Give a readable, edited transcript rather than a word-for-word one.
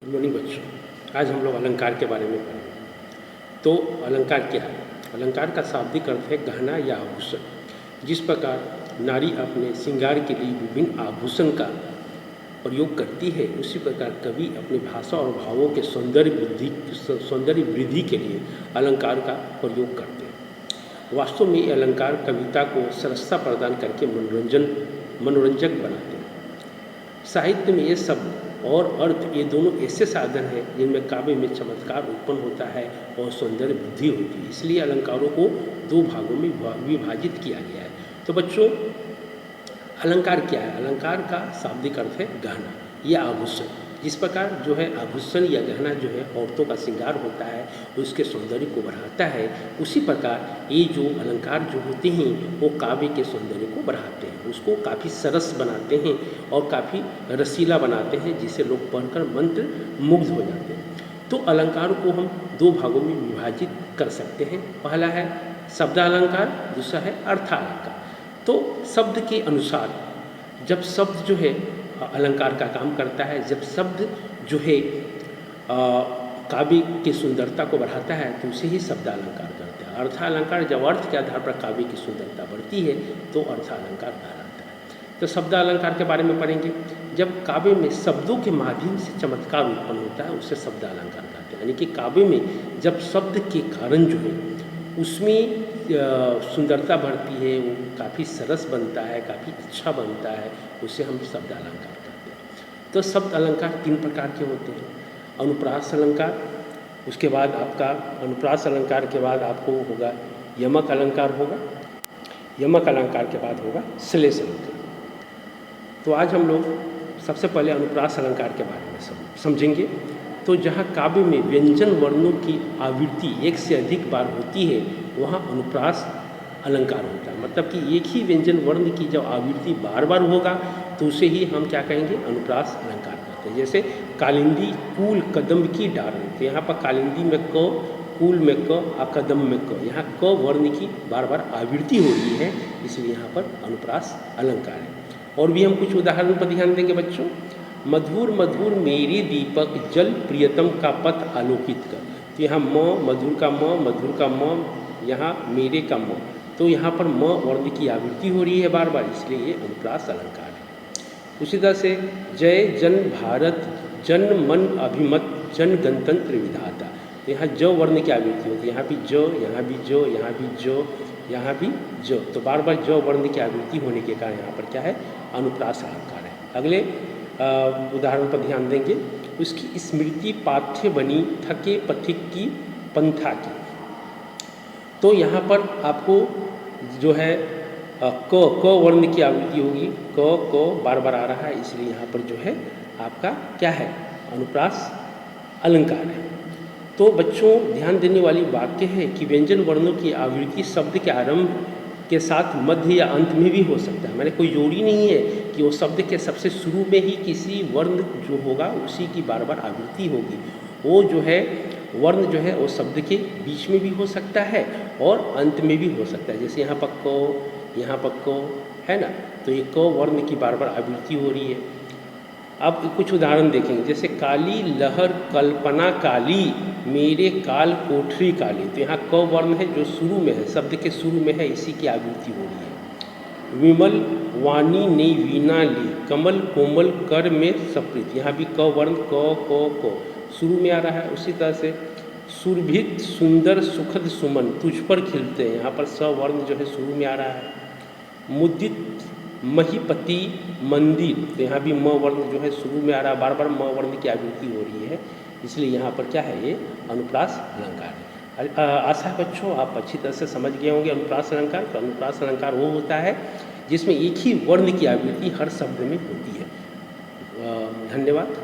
Good morning बच्चों। आज हम लोग अलंकार के बारे में पढ़ेंगे। तो अलंकार क्या है? अलंकार का शाब्दिक अर्थ है गहना या आभूषण। जिस प्रकार नारी अपने श्रृंगार के लिए विभिन्न आभूषण का प्रयोग करती है, उसी प्रकार कवि अपनी भाषा और भावों के सौंदर्य वृद्धि के लिए अलंकार का प्रयोग करते हैं। वास्तव में ये अलंकार कविता को सरसता प्रदान करके मनोरंजक बनाते हैं। साहित्य में ये शब्द और अर्थ, ये दोनों ऐसे साधन हैं जिनमें काव्य में चमत्कार उत्पन्न होता है और सौंदर्य वृद्धि होती है। इसलिए अलंकारों को दो भागों में विभाजित किया गया है। तो बच्चों, अलंकार क्या है? अलंकार का शाब्दिक अर्थ है गहना या आभूषण। जिस प्रकार जो है आभूषण या गहना जो है औरतों का श्रृंगार होता है, उसके सौंदर्य को बढ़ाता है, उसी प्रकार ये जो अलंकार जो होते हैं वो काव्य के सौंदर्य को बढ़ाते हैं, उसको काफ़ी सरस बनाते हैं और काफ़ी रसीला बनाते हैं, जिसे लोग पढ़कर मंत्र मुग्ध हो जाते हैं। तो अलंकार को हम दो भागों में विभाजित कर सकते हैं। पहला है शब्दालंकार, दूसरा है अर्थालंकार। तो शब्द के अनुसार जब शब्द जो है अलंकार का काम करता है, जब शब्द जो है काव्य की सुंदरता को बढ़ाता है तो उसे ही शब्दालंकार करते हैं। अर्थालंकार जब अर्थ के आधार पर काव्य की सुंदरता बढ़ती है तो अर्थालंकार कहलाता है। तो शब्दालंकार के बारे में पढ़ेंगे। जब काव्य में शब्दों के माध्यम से चमत्कार उत्पन्न होता है, उसे शब्दालंकार कहते हैं। यानी कि काव्य में जब शब्द के कारण जो है उसमें सुंदरता बढ़ती है, वो काफ़ी सरस बनता है, काफ़ी अच्छा बनता है, उसे हम शब्द अलंकार करते हैं। तो शब्द अलंकार तीन प्रकार के होते हैं। अनुप्रास अलंकार, उसके बाद आपका अनुप्रास अलंकार के बाद आपको होगा यमक अलंकार होगा, यमक अलंकार के बाद होगा श्लेष अलंकार। तो आज हम लोग सबसे पहले अनुप्रास अलंकार के बारे में समझेंगे। तो जहाँ काव्य में व्यंजन वर्णों की आवृत्ति एक से अधिक बार होती है, वहाँ अनुप्रास अलंकार होता है। मतलब कि एक ही व्यंजन वर्ण की जब आवृत्ति बार बार होगा तो उसे ही हम क्या कहेंगे? अनुप्रास अलंकार कहते हैं। जैसे कालिंदी कूल कदम की डार, तो यहाँ पर कालिंदी में क, कूल में क, कदम में क, यहाँ क वर्ण की बार बार आवृत्ति हो रही है, इसलिए यहाँ पर अनुप्रास अलंकार है। और भी हम कुछ उदाहरण पर ध्यान देंगे बच्चों। मधुर मधुर मेरे दीपक जल प्रियतम का पथ आलोकित कर, तो यहाँ म मधुर का म, यहाँ मेरे का म, तो यहाँ पर म वर्ण की आवृत्ति हो रही है बार बार, इसलिए ये अनुप्रास अलंकार है। उसी तरह से जय जन भारत जन मन अभिमत जन गणतंत्र विधाता, तो यहाँ ज वर्ण की आवृत्ति होती है, यहाँ भी ज, यहाँ भी ज, यहाँ भी ज, यहाँ भी ज, तो बार बार ज वर्ण की आवृत्ति होने के कारण यहाँ पर क्या है? अनुप्रास अलंकार है। अगले उदाहरण पर ध्यान देंगे। उसकी स्मृति पाथ्य बनी थके पथिक की पंथा की, तो यहाँ पर आपको जो है क वर्ण की आवृत्ति होगी, क बार बार आ रहा है, इसलिए यहाँ पर जो है आपका क्या है? अनुप्रास अलंकार है। तो बच्चों, ध्यान देने वाली वाक्य है कि व्यंजन वर्णों की आवृत्ति शब्द के आरंभ के साथ मध्य या अंत में भी हो सकता है। मैंने कोई जोड़ी नहीं है कि वो शब्द के सबसे शुरू में ही किसी वर्ण जो होगा उसी की बार बार आवृत्ति होगी। वो जो है वर्ण जो है वो शब्द के बीच में भी हो सकता है और अंत में भी हो सकता है। जैसे यहाँ पर क, यहाँ पर क है ना, तो ये क वर्ण की बार बार आवृत्ति हो रही है। अब कुछ उदाहरण देखेंगे। जैसे काली लहर कल्पना काली मेरे काल कोठरी काली, तो यहाँ क वर्ण है जो शुरू में है, शब्द के शुरू में है, इसी की आवृत्ति हो रही है। विमल वाणी ने वीणा ली कमल कोमल कर में सप्रित, यहाँ भी क वर्ण क शुरू में आ रहा है। उसी तरह से सुरभित सुंदर सुखद सुमन तुझ पर खिलते हैं, यहाँ पर स वर्ण जो है शुरू में आ रहा है। मुदित महीपति मंदिर, तो यहाँ भी म वर्ण जो है शुरू में आ रहा है, बार बार म वर्ण की आवृत्ति हो रही है, इसलिए यहाँ पर क्या है? ये अनुप्रास अलंकार है। आशा है बच्चों आप अच्छी तरह से समझ गए होंगे अनुप्रास अलंकार। तो अनुप्रास अलंकार वो होता है जिसमें एक ही वर्ण की आवृत्ति हर शब्द में होती है। धन्यवाद।